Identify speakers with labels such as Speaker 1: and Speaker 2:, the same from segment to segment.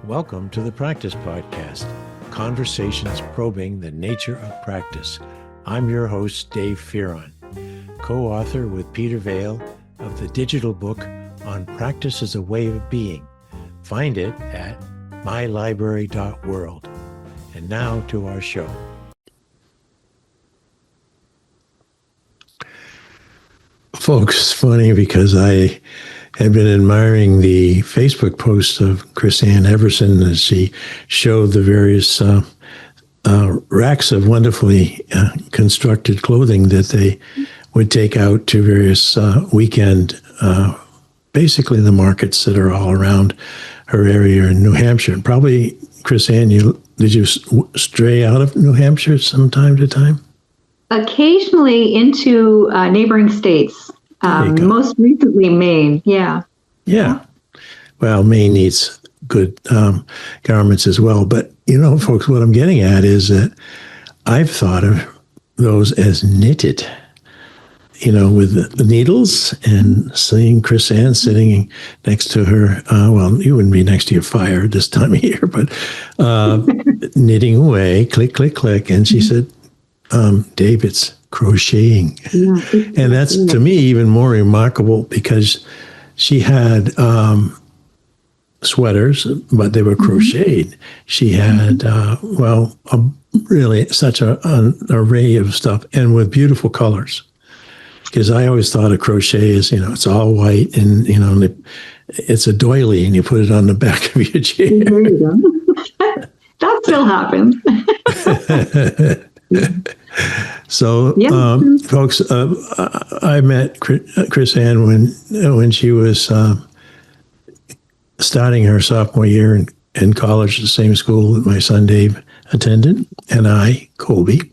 Speaker 1: Welcome to the Practice Podcast, conversations probing the nature of practice. I'm your host, Dave Fearon, co-author with Peter Vale of the digital book on Practice as a Way of Being. Find it at mylibrary.world. And now to our show. Folks, it's funny because I had been admiring the Facebook post of Krisan Everson as she showed the various racks of wonderfully constructed clothing that they would take out to various weekend, basically the markets that are all around her area in New Hampshire. And probably, Krisan, did you stray out of New Hampshire from time to time?
Speaker 2: Occasionally into neighboring states. Most recently, Maine. Yeah.
Speaker 1: Well, Maine needs good garments as well. But, folks, what I'm getting at is that I've thought of those as knitted, with the needles, and seeing Krisan sitting next to her. Well, you wouldn't be next to your fire this time of year, but knitting away, click, click, click. And she said, Dave, it's crocheting. Yeah, and that's, to me, even more remarkable because she had sweaters, but they were crocheted. She had, really such an array of stuff, and with beautiful colors. Because I always thought of crochet as, it's all white and, it's a doily and you put it on the back of your chair.
Speaker 2: There you go. That still happens.
Speaker 1: So, folks, I met Krisan when she was starting her sophomore year in college, the same school that my son Dave attended, and I, Colby.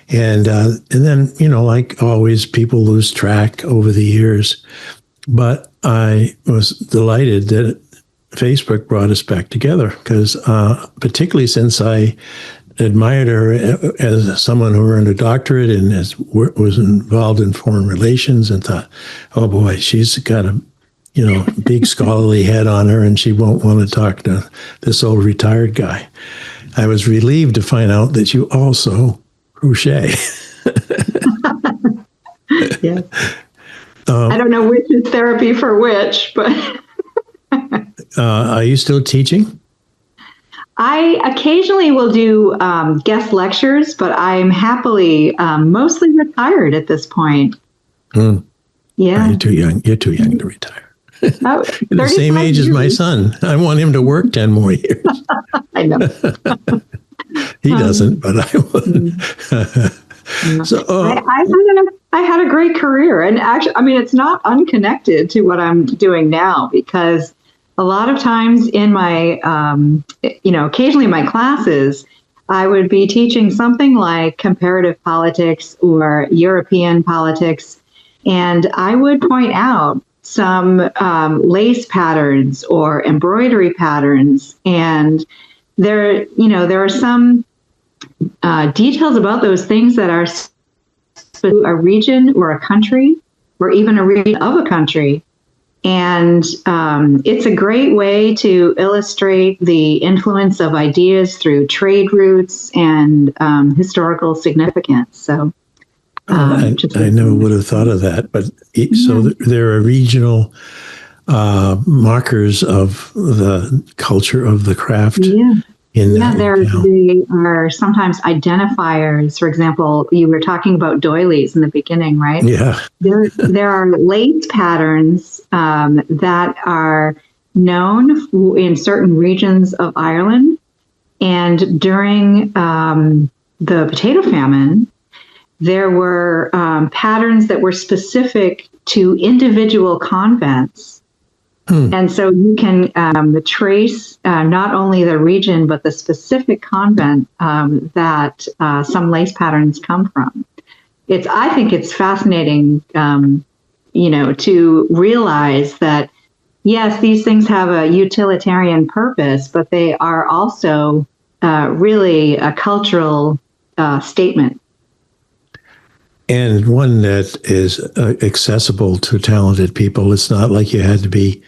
Speaker 1: And then, like always, people lose track over the years. But I was delighted that Facebook brought us back together because particularly since I admired her as someone who earned a doctorate and was involved in foreign relations, and thought, oh boy, she's got a big scholarly head on her and she won't want to talk to this old retired guy. I was relieved to find out that you also crochet.
Speaker 2: Yes. I don't know which is therapy for which, but
Speaker 1: are you still teaching?
Speaker 2: I occasionally will do guest lectures, but I'm happily mostly retired at this point.
Speaker 1: Yeah.
Speaker 2: Oh,
Speaker 1: you're too young. You're too young to retire.
Speaker 2: Oh,
Speaker 1: You're the same age as my son. I want him to work 10 more years.
Speaker 2: I know.
Speaker 1: He doesn't, but I would. So
Speaker 2: I had a great career, and actually, it's not unconnected to what I'm doing now, because a lot of times in my, occasionally in my classes, I would be teaching something like comparative politics or European politics, and I would point out some lace patterns or embroidery patterns, and there are some details about those things that are a region or a country, or even a region of a country. And it's a great way to illustrate the influence of ideas through trade routes and historical significance. So
Speaker 1: I never would have thought of that. But so there are regional markers of the culture of the craft. There are sometimes identifiers. For example, you were talking about doilies in the beginning, right? Yeah.
Speaker 2: There are lace patterns that are known in certain regions of Ireland. And during the potato famine, there were patterns that were specific to individual convents. And so you can trace not only the region, but the specific convent that some lace patterns come from. I think it's fascinating, to realize that, yes, these things have a utilitarian purpose, but they are also really a cultural statement.
Speaker 1: And one that is accessible to talented people. It's not like you had to be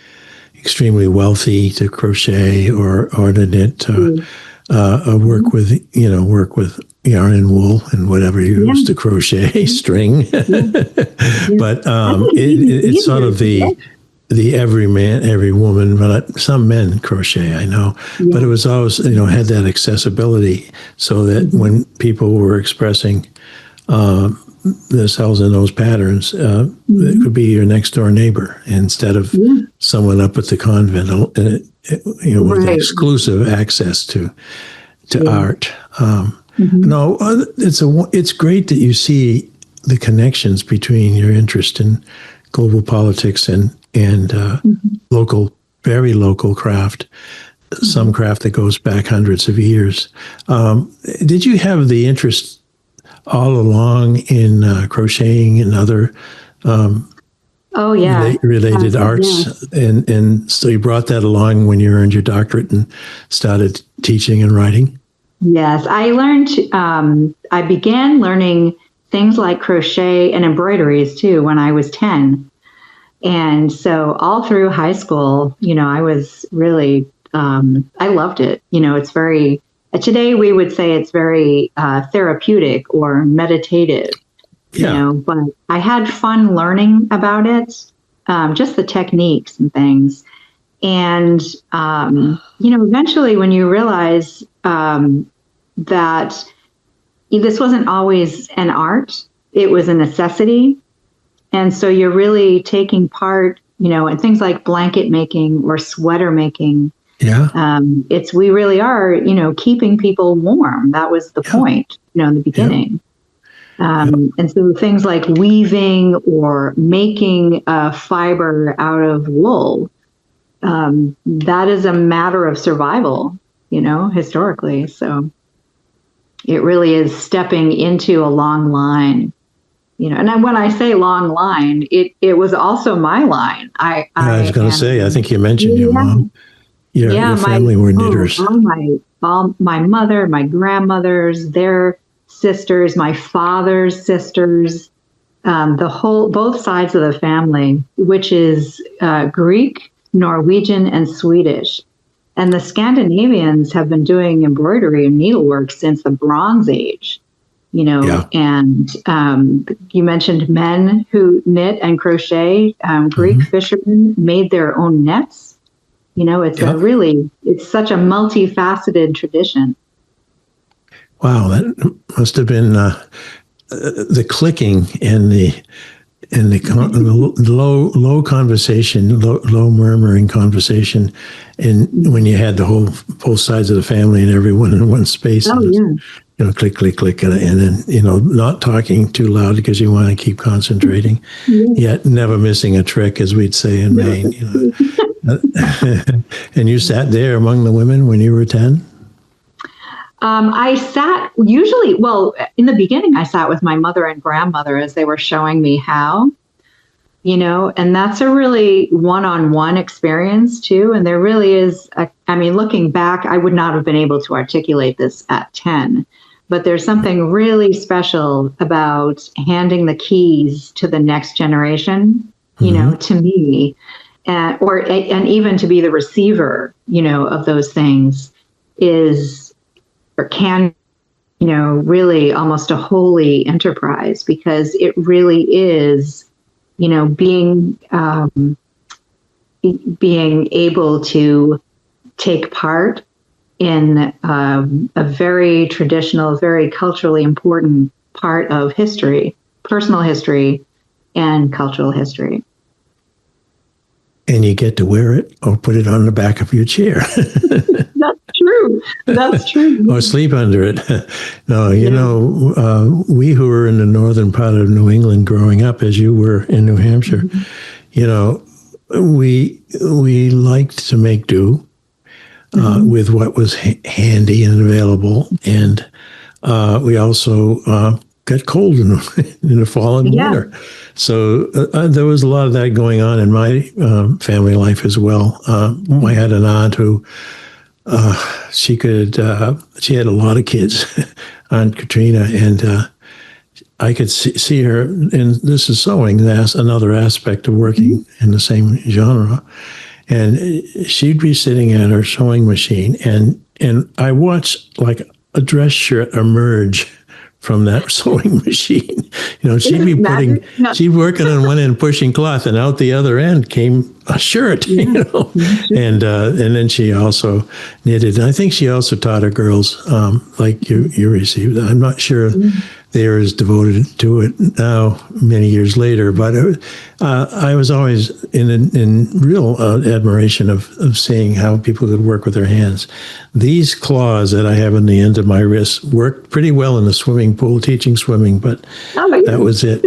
Speaker 1: extremely wealthy to crochet or to knit, work with yarn and wool and whatever you use to crochet, string. But it's sort of the every man, every woman, but some men crochet, I know. But it was always, had that accessibility so that when people were expressing themselves in those patterns, it could be your next door neighbor instead of someone up at the convent, with exclusive access to art. No, it's great that you see the connections between your interest in global politics and very local craft, some craft that goes back hundreds of years. Did you have the interest all along in crocheting and other related arts? And so you brought that along when you earned your doctorate and started teaching and writing?
Speaker 2: Yes, I began learning things like crochet and embroideries too when I was 10. And so all through high school, I was really, I loved it. It's very, today we would say it's very therapeutic or meditative, but I had fun learning about it, just the techniques and things. And, eventually when you realize that this wasn't always an art, it was a necessity. And so you're really taking part, in things like blanket making or sweater making. Yeah. We really are, keeping people warm. That was the point, in the beginning. And so things like weaving or making fiber out of wool, that is a matter of survival, historically. So it really is stepping into a long line. And when I say long line, it was also my line. I was
Speaker 1: going to say, I think you mentioned your mom. Your family were knitters.
Speaker 2: All my mother, my grandmothers, their sisters, my father's sisters, both sides of the family, which is Greek, Norwegian, and Swedish. And the Scandinavians have been doing embroidery and needlework since the Bronze Age. And you mentioned men who knit and crochet. Greek fishermen made their own nets. It's such a multifaceted tradition.
Speaker 1: Wow, that must have been the clicking and the low conversation, low murmuring conversation, and when you had both sides of the family and everyone in one space. Click, click, click, and then, not talking too loud because you want to keep concentrating, yet never missing a trick, as we'd say in Maine. And you sat there among the women when you were 10?
Speaker 2: I sat in the beginning, I sat with my mother and grandmother as they were showing me how, and that's a really one-on-one experience too. And there really is, looking back, I would not have been able to articulate this at 10. But there's something really special about handing the keys to the next generation, to me, and even to be the receiver, of those things can, really almost a holy enterprise, because it really is, being able to take part in a very traditional, very culturally important part of history, personal history, and cultural history.
Speaker 1: And you get to wear it or put it on the back of your chair.
Speaker 2: That's true.
Speaker 1: Or sleep under it. No, we who were in the northern part of New England growing up, as you were in New Hampshire, we liked to make do. With what was handy and available. And we also got cold in the fall and winter. So there was a lot of that going on in my family life as well. I had an aunt who she had a lot of kids, Aunt Katrina, and I could see her, and this is sewing, that's another aspect of working in the same genre. and she'd be sitting at her sewing machine, and I watched like a dress shirt emerge from that sewing machine. She'd be she'd working on one end, pushing cloth, and out the other end came a shirt, and then she also knitted. And I think she also taught her girls, like you received. I'm not sure they are as devoted to it now, many years later, but I was always in real admiration of seeing how people could work with their hands. These claws that I have on the end of my wrist worked pretty well in the swimming pool, teaching swimming, but that was it.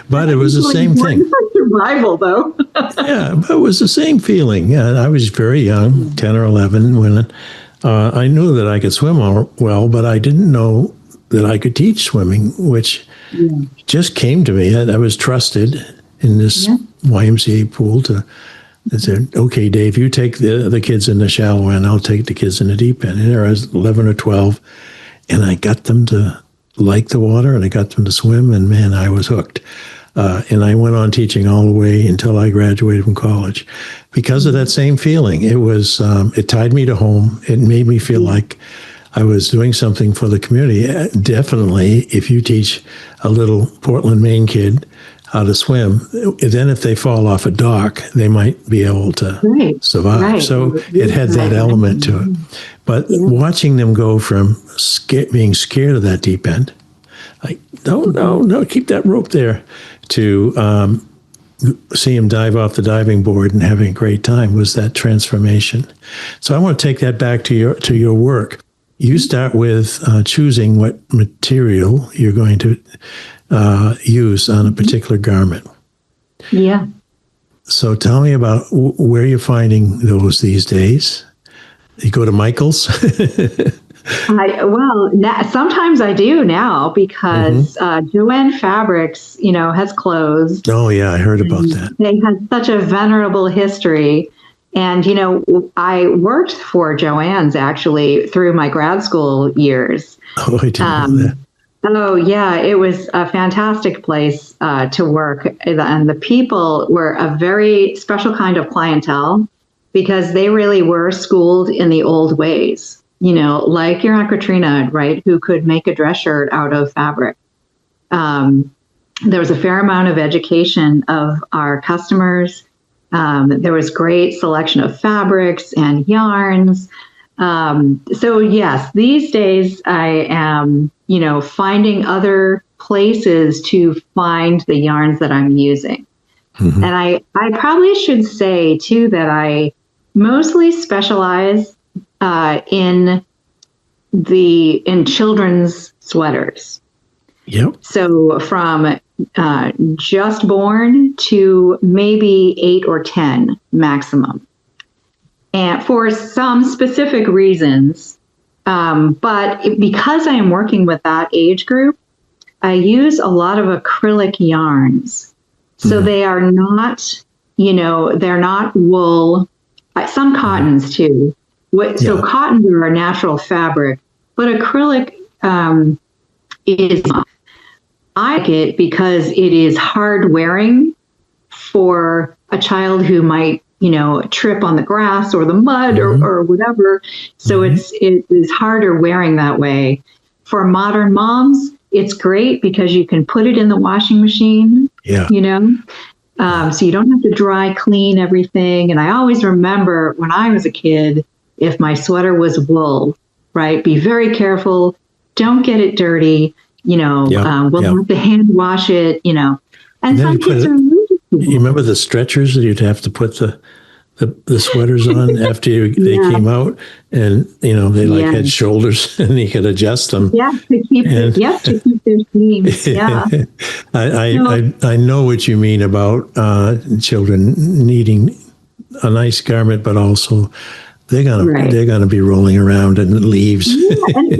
Speaker 1: But it was the same thing.
Speaker 2: Survival, though.
Speaker 1: Yeah, but it was the same feeling. Yeah, I was very young, 10 or 11, when I knew that I could swim well, but I didn't know that I could teach swimming, which just came to me. I was trusted in this YMCA pool I said, okay, Dave, you take the kids in the shallow end, I'll take the kids in the deep end. And there I was 11 or 12, and I got them to like the water, and I got them to swim, and man, I was hooked. And I went on teaching all the way until I graduated from college because of that same feeling. It was, it tied me to home. It made me feel like I was doing something for the community. Definitely, if you teach a little Portland, Maine kid how to swim, then if they fall off a dock, they might be able to survive. Right. So it had that element to it. But watching them go from being scared of that deep end, like, no, keep that rope there, to see him dive off the diving board and having a great time was that transformation. So I want to take that back to your work. You start with choosing what material you're going to use on a particular garment.
Speaker 2: Yeah.
Speaker 1: So tell me about where you're finding those these days. You go to Michael's?
Speaker 2: Sometimes I do now because Joanne Fabrics, has closed.
Speaker 1: Oh, yeah, I heard about that.
Speaker 2: They had such a venerable history. And, I worked for Joanne's actually through my grad school years.
Speaker 1: Oh, I didn't know that.
Speaker 2: Oh, yeah, it was a fantastic place to work. And the people were a very special kind of clientele because they really were schooled in the old ways, like your Aunt Katrina, right, who could make a dress shirt out of fabric. There was a fair amount of education of our customers. There was great selection of fabrics and yarns. So yes, these days I am, finding other places to find the yarns that I'm using. And I probably should say too that I mostly specialize in children's sweaters.
Speaker 1: Yep.
Speaker 2: So from just born to maybe 8 or 10 maximum. And for some specific reasons, but because I am working with that age group, I use a lot of acrylic yarns. So they are not, they're not wool, some cottons too. So cottons are a natural fabric, but acrylic is not. I like it because it is hard wearing for a child who might, trip on the grass or the mud or whatever. So it is harder wearing that way. For modern moms, it's great because you can put it in the washing machine, so you don't have to dry clean everything. And I always remember when I was a kid, if my sweater was wool, right, be very careful. Don't get it dirty. We'll have to hand wash it, and some kids are allergic to it.
Speaker 1: You remember the stretchers that you'd have to put the sweaters on after they came out, and they had shoulders, and you could adjust them.
Speaker 2: Yeah, to keep their seams. Yeah,
Speaker 1: I know what you mean about children needing a nice garment, but also they're gonna be rolling around in leaves.
Speaker 2: Yeah, and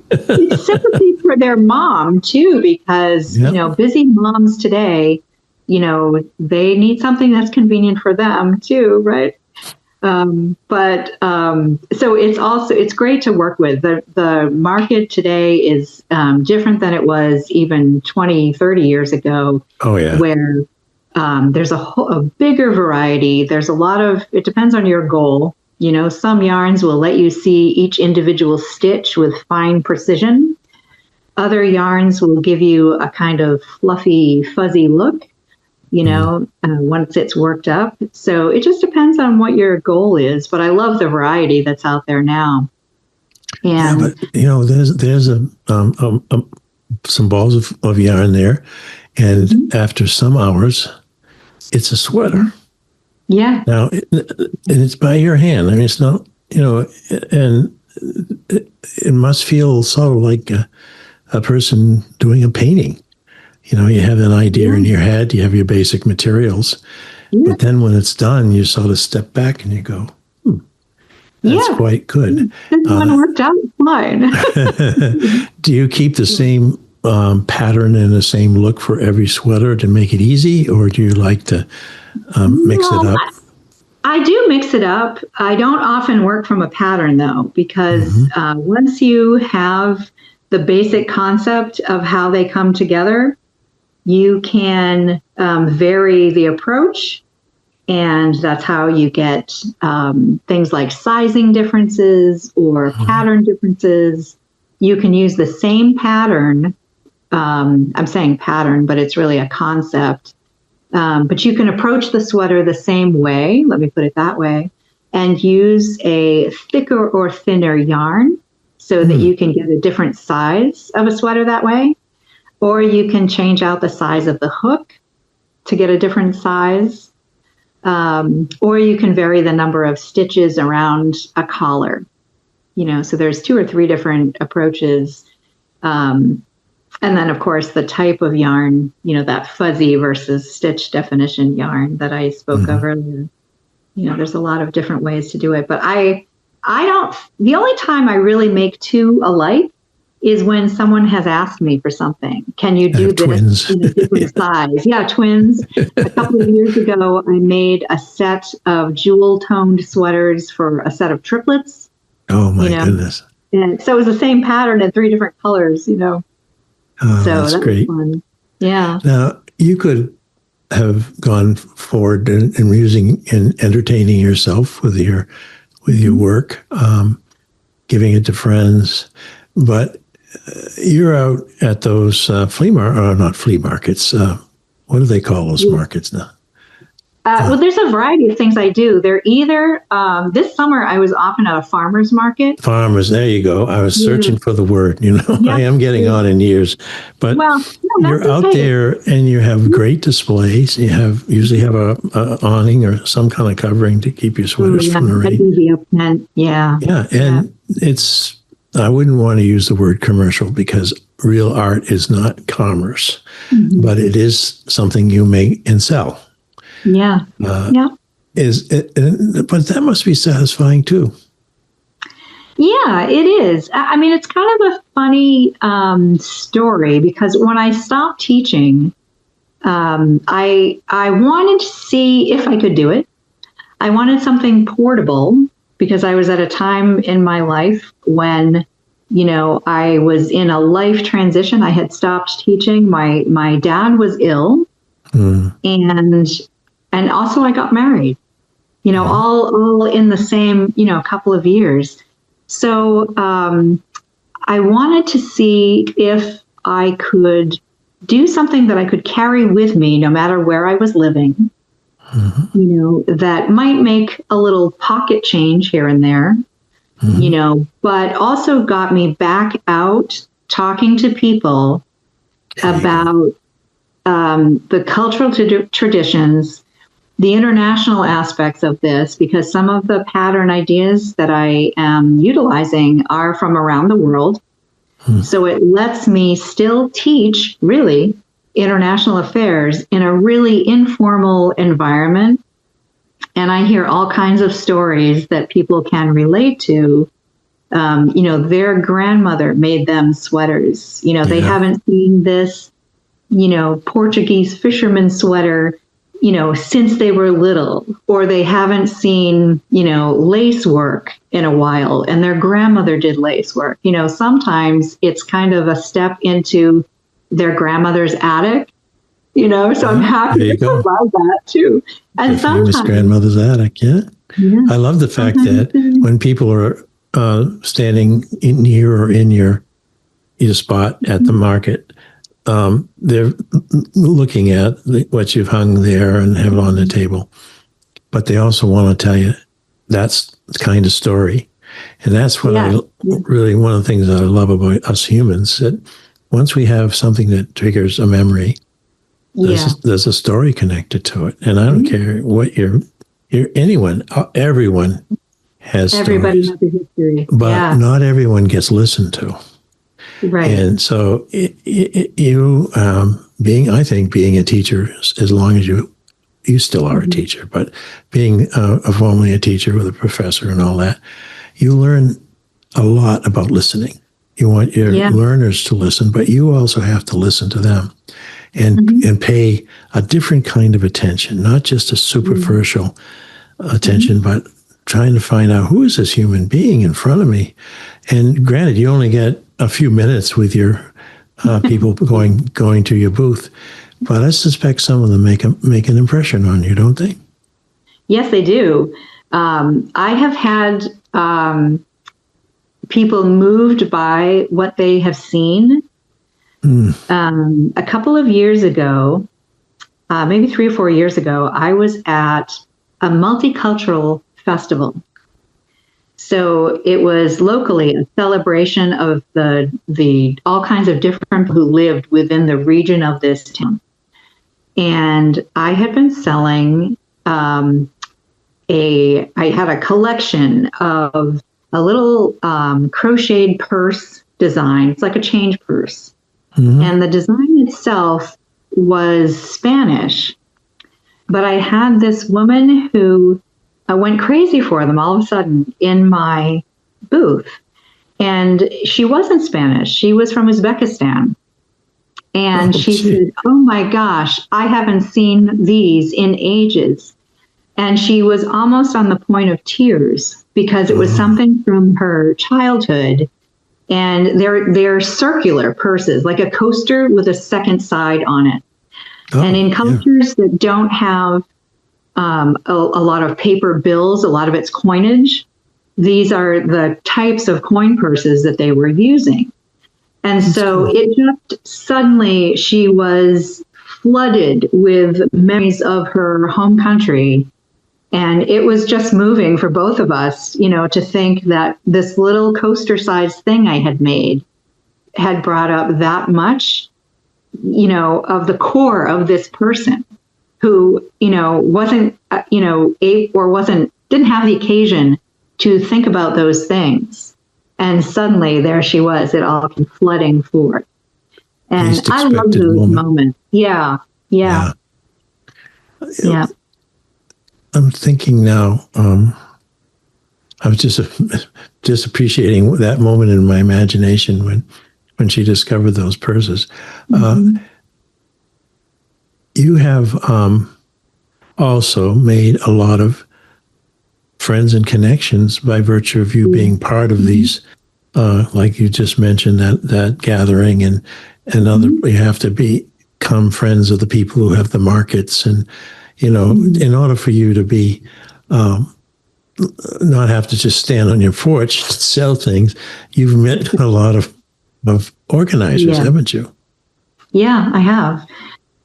Speaker 2: it's sympathy for their mom too, because busy moms today, they need something that's convenient for them too, right? So it's great to work with. The market today is different than it was even 20, 30 years ago.
Speaker 1: Oh yeah,
Speaker 2: where there's a bigger variety. There's a lot of, it depends on your goal. You know, some yarns will let you see each individual stitch with fine precision. Other yarns will give you a kind of fluffy, fuzzy look, you know, once it's worked up. So it just depends on what your goal is. But I love the variety that's out there now. And
Speaker 1: yeah, but you know, there's some balls of yarn there, and after some hours, it's a sweater.
Speaker 2: Yeah.
Speaker 1: Now, and it's by your hand. I mean, it's not, you know, and it must feel sort of like a person doing a painting. You know, you have an idea in your head, you have your basic materials, but then when it's done, you sort of step back and you go, that's quite good.
Speaker 2: This one worked out fine.
Speaker 1: Do you keep the same pattern and the same look for every sweater to make it easy, or do you like to mix it up?
Speaker 2: I do mix it up. I don't often work from a pattern, though, because once you have the basic concept of how they come together, you can vary the approach. And that's how you get things like sizing differences or pattern differences. You can use the same pattern. I'm saying pattern, but it's really a concept. But you can approach the sweater the same way, let me put it that way, and use a thicker or thinner yarn so that you can get a different size of a sweater that way. Or you can change out the size of the hook to get a different size. Or you can vary the number of stitches around a collar. You know, so there's 2 or 3 different approaches. And then, of course, the type of yarn, you know, that fuzzy versus stitch definition yarn that I spoke of earlier. You know, there's a lot of different ways to do it. But I don't, the only time I really make 2 alike is when someone has asked me for something. Can you do this
Speaker 1: twins
Speaker 2: in a different size? Yeah, twins. A couple of years ago, I made a set of jewel-toned sweaters for a set of triplets.
Speaker 1: Oh, my goodness.
Speaker 2: And so it was the same pattern in 3 different colors, you know.
Speaker 1: Oh,
Speaker 2: so
Speaker 1: that's
Speaker 2: that
Speaker 1: great.
Speaker 2: was fun. Yeah.
Speaker 1: Now, you could have gone forward in using and entertaining yourself with your work, giving it to friends, but you're out at those not flea markets. What do they call those markets now?
Speaker 2: Well, there's a variety of things I do. They're either, this summer I was often at a farmer's market.
Speaker 1: Farmers, there you go. I was searching for the word, you know. I am getting on in years. But you're out there and you have great displays. You usually have a awning or some kind of covering to keep your sweaters from the rain.
Speaker 2: Yeah.
Speaker 1: Yeah, and it's, I wouldn't want to use the word commercial because real art is not commerce, but it is something you make and sell.
Speaker 2: Yeah.
Speaker 1: But that must be satisfying too.
Speaker 2: Yeah, it is. I mean, it's kind of a funny story because when I stopped teaching, I wanted to see if I could do it. I wanted something portable because I was at a time in my life when, you know, I was in a life transition. I had stopped teaching. My dad was ill, and also I got married, you know, all in the same, you know, couple of years. So I wanted to see if I could do something that I could carry with me no matter where I was living, you know, that might make a little pocket change here and there, you know, but also got me back out talking to people about the cultural traditions, the international aspects of this, because some of the pattern ideas that I am utilizing are from around the world. So it lets me still teach really international affairs in a really informal environment. And I hear all kinds of stories that people can relate to. You know, their grandmother made them sweaters. You know, they haven't seen this, you know, Portuguese fisherman sweater, you know, since they were little, or they haven't seen, you know, lace work in a while, and their grandmother did lace work. You know, sometimes it's kind of a step into their grandmother's attic, So I'm happy
Speaker 1: There you
Speaker 2: to
Speaker 1: go.
Speaker 2: provide that too. And
Speaker 1: The famous
Speaker 2: sometimes,
Speaker 1: grandmother's attic, yeah.
Speaker 2: yeah,
Speaker 1: I love the fact that
Speaker 2: sometimes,
Speaker 1: when people are standing near or in your spot at the market, they're looking at what you've hung there and have it on the table. But they also want to tell you that's the kind of story. And that's what
Speaker 2: yeah,
Speaker 1: really, one of the things that I love about us humans, that once we have something that triggers a memory,
Speaker 2: yeah.
Speaker 1: there's a story connected to it. And I don't care what anyone, everyone has
Speaker 2: Everybody
Speaker 1: stories,
Speaker 2: has a history.
Speaker 1: but
Speaker 2: Yeah,
Speaker 1: not everyone gets listened to.
Speaker 2: right.
Speaker 1: And so you, I think being a teacher, as long as you still are a teacher, but being formerly a teacher with a professor and all that, you learn a lot about listening. You want your learners to listen, but you also have to listen to them and pay a different kind of attention, not just a superficial attention, but trying to find out, who is this human being in front of me? And granted, you only get a few minutes with your people going to your booth, but I suspect some of them make an impression on you, don't they?
Speaker 2: Yes, they do. I have had people moved by what they have seen. A couple of years ago, maybe 3 or 4 years ago, I was at a multicultural festival. So it was locally a celebration of the all kinds of different people who lived within the region of this town. And I had been selling I had a collection of a little crocheted purse design. It's like a change purse. And the design itself was Spanish. But I had this woman who went crazy for them all of a sudden in my booth. And she wasn't Spanish. She was from Uzbekistan. And she said, "Oh my gosh, I haven't seen these in ages." And she was almost on the point of tears because it was something from her childhood. And they're circular purses, like a coaster with a second side on it. And in cultures that don't have a lot of paper bills, a lot of it's coinage, these are the types of coin purses that they were using. And so it just suddenly, she was flooded with memories of her home country. And it was just moving for both of us, to think that this little coaster-sized thing I had made had brought up that much, of the core of this person who, wasn't, didn't have the occasion to think about those things. And suddenly there she was, it all came flooding forth. And I love those moments. Yeah.
Speaker 1: I'm thinking now, I was just appreciating that moment in my imagination when she discovered those purses. You have also made a lot of friends and connections by virtue of you being part of these, like you just mentioned, that gathering, and other, you have to become friends of the people who have the markets, and in order for you to be not have to just stand on your porch and sell things, you've met a lot of organizers, haven't you?
Speaker 2: Yeah, I have.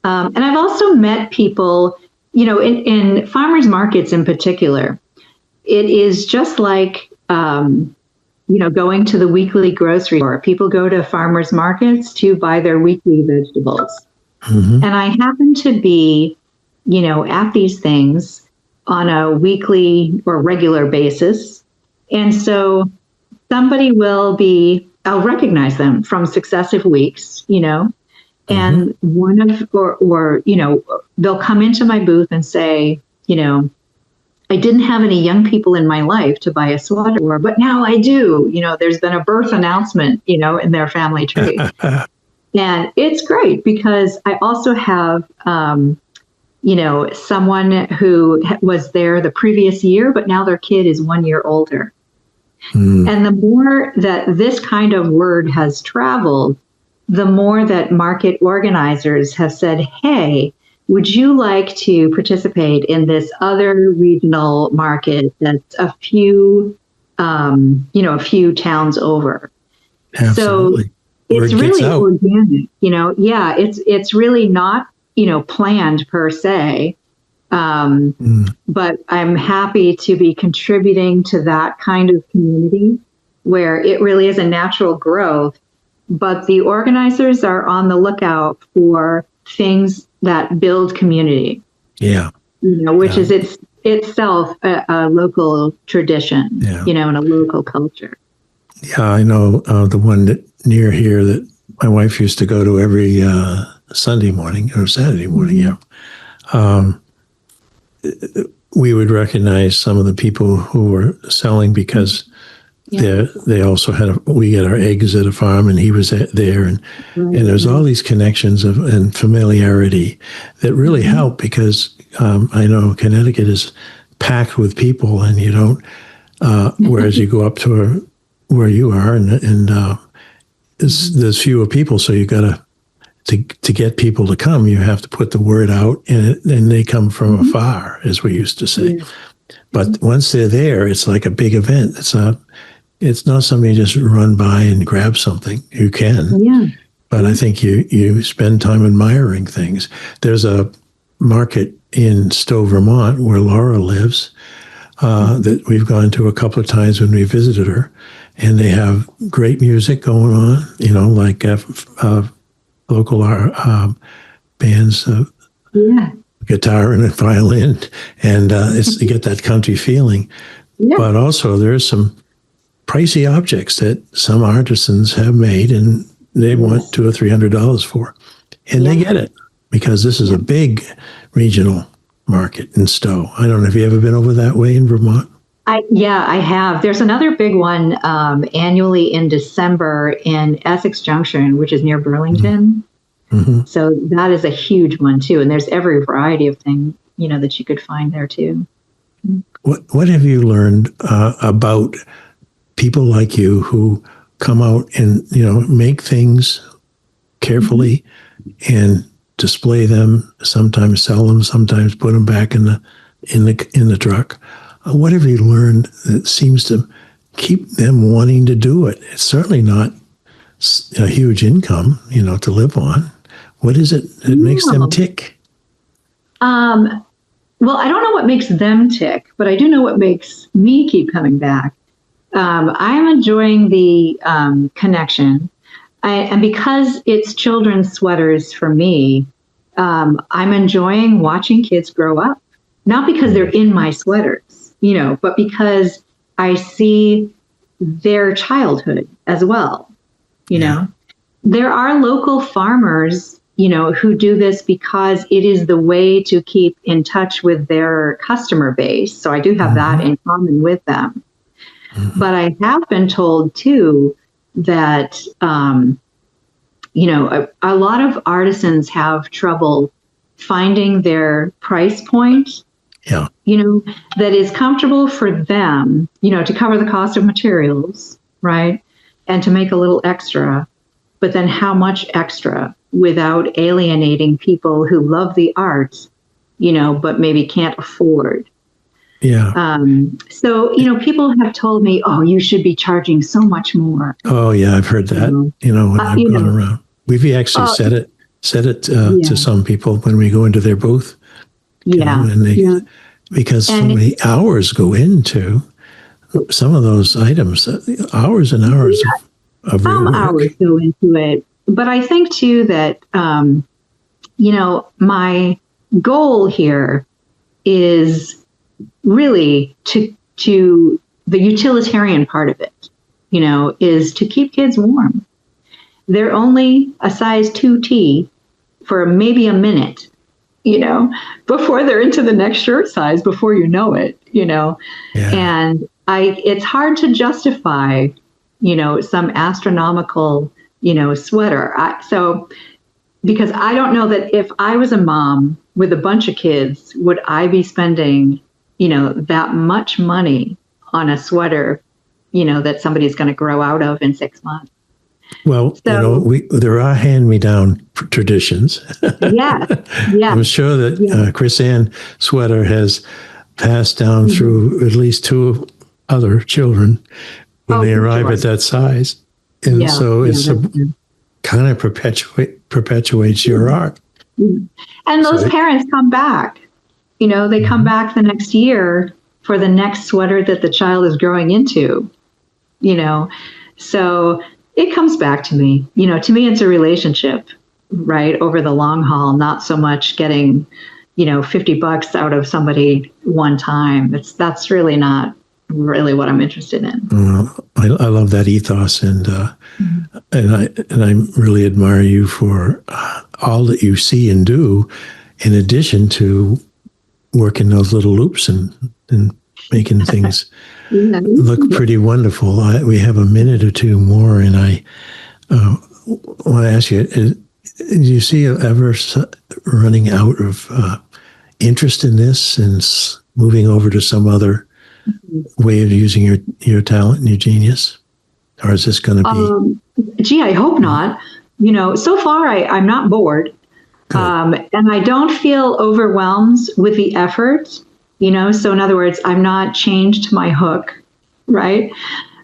Speaker 2: And I've also met people, in farmers markets in particular. It is just like, going to the weekly grocery store. People go to farmers markets to buy their weekly vegetables. And I happen to be, at these things on a weekly or regular basis. And so somebody I'll recognize them from successive weeks, and they'll come into my booth and say, I didn't have any young people in my life to buy a sweater, but now I do. There's been a birth announcement, in their family tree. And it's great because I also have, someone who was there the previous year, but now their kid is 1 year older. And the more that this kind of word has traveled, the more that market organizers have said, hey, would you like to participate in this other regional market that's a few towns over?
Speaker 1: Absolutely.
Speaker 2: So it's really organic, yeah, it's really not, planned per se. But I'm happy to be contributing to that kind of community where it really is a natural growth, but the organizers are on the lookout for things that build community.
Speaker 1: Yeah.
Speaker 2: Which is itself a local tradition, and a local culture.
Speaker 1: Yeah, I know the one that near here that my wife used to go to every Sunday morning or Saturday morning, we would recognize some of the people who were selling because they also we get our eggs at a farm, and he was there, and there's all these connections and familiarity that really help because I know Connecticut is packed with people, and you don't. Whereas you go up to where you are, and there's fewer people, so you got to get people to come, you have to put the word out, and they come from afar, as we used to say. But once they're there, it's like a big event. It's not something you just run by and grab something. You can, but I think you spend time admiring things. There's a market in Stowe, Vermont, where Laura lives, that we've gone to a couple of times when we visited her, and they have great music going on, like local bands, guitar and a violin, and you get that country feeling. But also there's some pricey objects that some artisans have made, and they want $200 or $300 for, and they get it because this is a big regional market in Stowe. I don't know if you ever been over that way in Vermont.
Speaker 2: I have. There's another big one annually in December in Essex Junction, which is near Burlington. So that is a huge one too, and there's every variety of thing that you could find there too.
Speaker 1: What have you learned about people like you who come out and make things carefully and display them, sometimes sell them, sometimes put them back in the truck? What have you learned that seems to keep them wanting to do it? It's certainly not a huge income, to live on. What is it that makes them tick?
Speaker 2: Well, I don't know what makes them tick, but I do know what makes me keep coming back. I'm enjoying the connection. And because it's children's sweaters for me, I'm enjoying watching kids grow up. Not because they're in my sweaters, but because I see their childhood as well. There are local farmers, who do this because it is the way to keep in touch with their customer base. So I do have that in common with them. But I have been told too that, a lot of artisans have trouble finding their price point, that is comfortable for them, to cover the cost of materials, right? And to make a little extra, but then how much extra without alienating people who love the arts, but maybe can't afford. So, people have told me, oh, you should be charging so much more.
Speaker 1: Oh, yeah, I've heard that, when I've gone around. We've actually said it to some people when we go into their booth. Because so many hours go into some of those items, hours and hours of real work.
Speaker 2: Hours go into it. But I think, too, that, my goal here is really to the utilitarian part of it, is to keep kids warm. They're only a size 2T for maybe a minute, before they're into the next shirt size, before you know it, And it's hard to justify, some astronomical, sweater. Because I don't know that if I was a mom with a bunch of kids, would I be spending, that much money on a sweater, that somebody's going to grow out of in 6 months.
Speaker 1: Well,
Speaker 2: So,
Speaker 1: there are hand-me-down traditions.
Speaker 2: yeah, yeah,
Speaker 1: I'm sure that
Speaker 2: yeah.
Speaker 1: Krisan sweater has passed down
Speaker 2: Mhm.
Speaker 1: through at least two other children when
Speaker 2: Oh,
Speaker 1: they
Speaker 2: for
Speaker 1: arrive
Speaker 2: sure.
Speaker 1: at that size. And
Speaker 2: Yeah,
Speaker 1: so
Speaker 2: yeah,
Speaker 1: it's a
Speaker 2: that's true.
Speaker 1: kind of perpetuates your art.
Speaker 2: Mhm. And those
Speaker 1: So,
Speaker 2: parents come back. They come
Speaker 1: mhm.
Speaker 2: back the next year for the next sweater that the child is growing into, you know. So it comes back to me. To me, it's a relationship, right? Over the long haul, not so much getting, $50 out of somebody one time. That's really not really what I'm interested in.
Speaker 1: I love that ethos, and I really admire you for all that you see and do, in addition to working those little loops and making things
Speaker 2: Yeah.
Speaker 1: look pretty wonderful. We have a minute or two more, and I want to ask you: do you see ever running out of interest in this and moving over to some other way of using your talent and your genius, or is this going to be
Speaker 2: Gee, I hope not. So far I'm not bored.
Speaker 1: good?
Speaker 2: And I don't feel overwhelmed with the effort, So in other words, I'm not chained to my hook, right?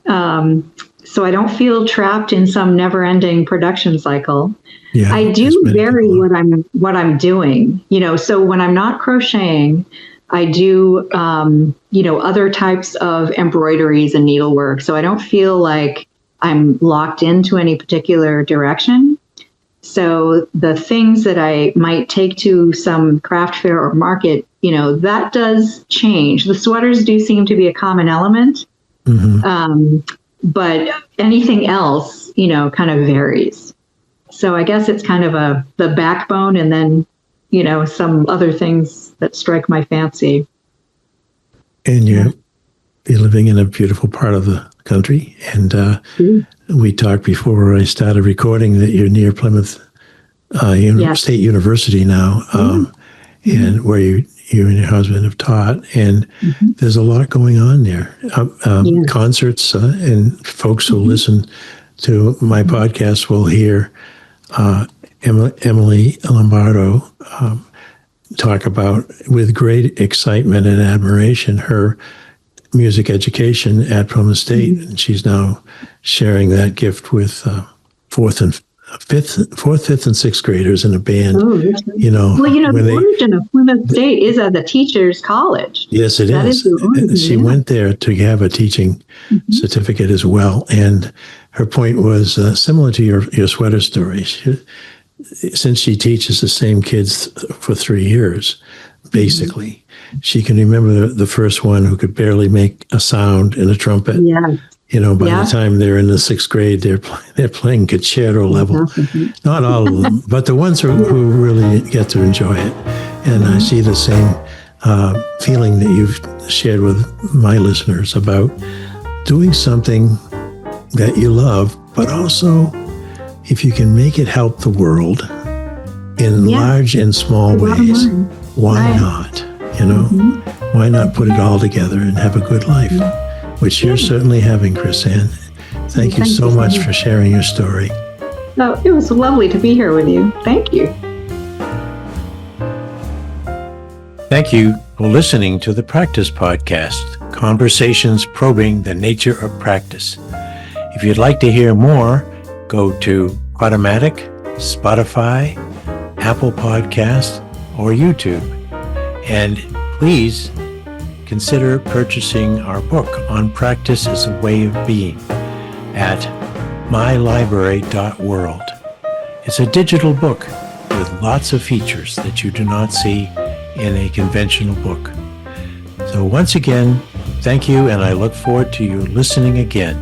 Speaker 2: So I don't feel trapped in some never-ending production cycle.
Speaker 1: Yeah,
Speaker 2: I do
Speaker 1: as many
Speaker 2: vary
Speaker 1: people are.
Speaker 2: what I'm doing, So when I'm not crocheting, I do other types of embroideries and needlework. So I don't feel like I'm locked into any particular direction. So the things that I might take to some craft fair or market, that does change. The sweaters do seem to be a common element, but anything else, kind of varies. So I guess it's kind of the backbone, and then, some other things that strike my fancy.
Speaker 1: And you're living in a beautiful part of the country, and we talked before I started recording that you're near Plymouth
Speaker 2: Yes.
Speaker 1: State University now, and where you and your husband have taught, and there's a lot going on there. Concerts, and folks who listen to my podcast will hear Emily Lombardo talk about, with great excitement and admiration, her music education at Plymouth State, and she's now sharing that gift with fourth, fifth, and sixth graders in a band.
Speaker 2: Oh, that's right. Well, the origin of Plymouth State is as a teacher's college.
Speaker 1: Yes, it
Speaker 2: That
Speaker 1: is.
Speaker 2: the origin,
Speaker 1: She went there to have a teaching certificate as well, and her point was similar to your sweater story. Since she teaches the same kids for 3 years, basically, she can remember the first one who could barely make a sound in a trumpet.
Speaker 2: Yeah.
Speaker 1: By the time they're in the sixth grade, they're playing concerto level. Not all of them, but the ones who really get to enjoy it. And I see the same feeling that you've shared with my listeners about doing something that you love, but also if you can make it help the world in large and small ways, why not? Why not put it all together and have a good life? Which you're certainly having, Krisan. Thank you so much for sharing your story.
Speaker 2: No, it was lovely to be here with you. Thank you.
Speaker 1: Thank you for listening to the Practice Podcast, conversations probing the nature of practice. If you'd like to hear more, go to Automatic, Spotify, Apple Podcasts, or YouTube. And please consider purchasing our book on practice as a way of being at mylibrary.world. It's a digital book with lots of features that you do not see in a conventional book. So once again, thank you, and I look forward to you listening again.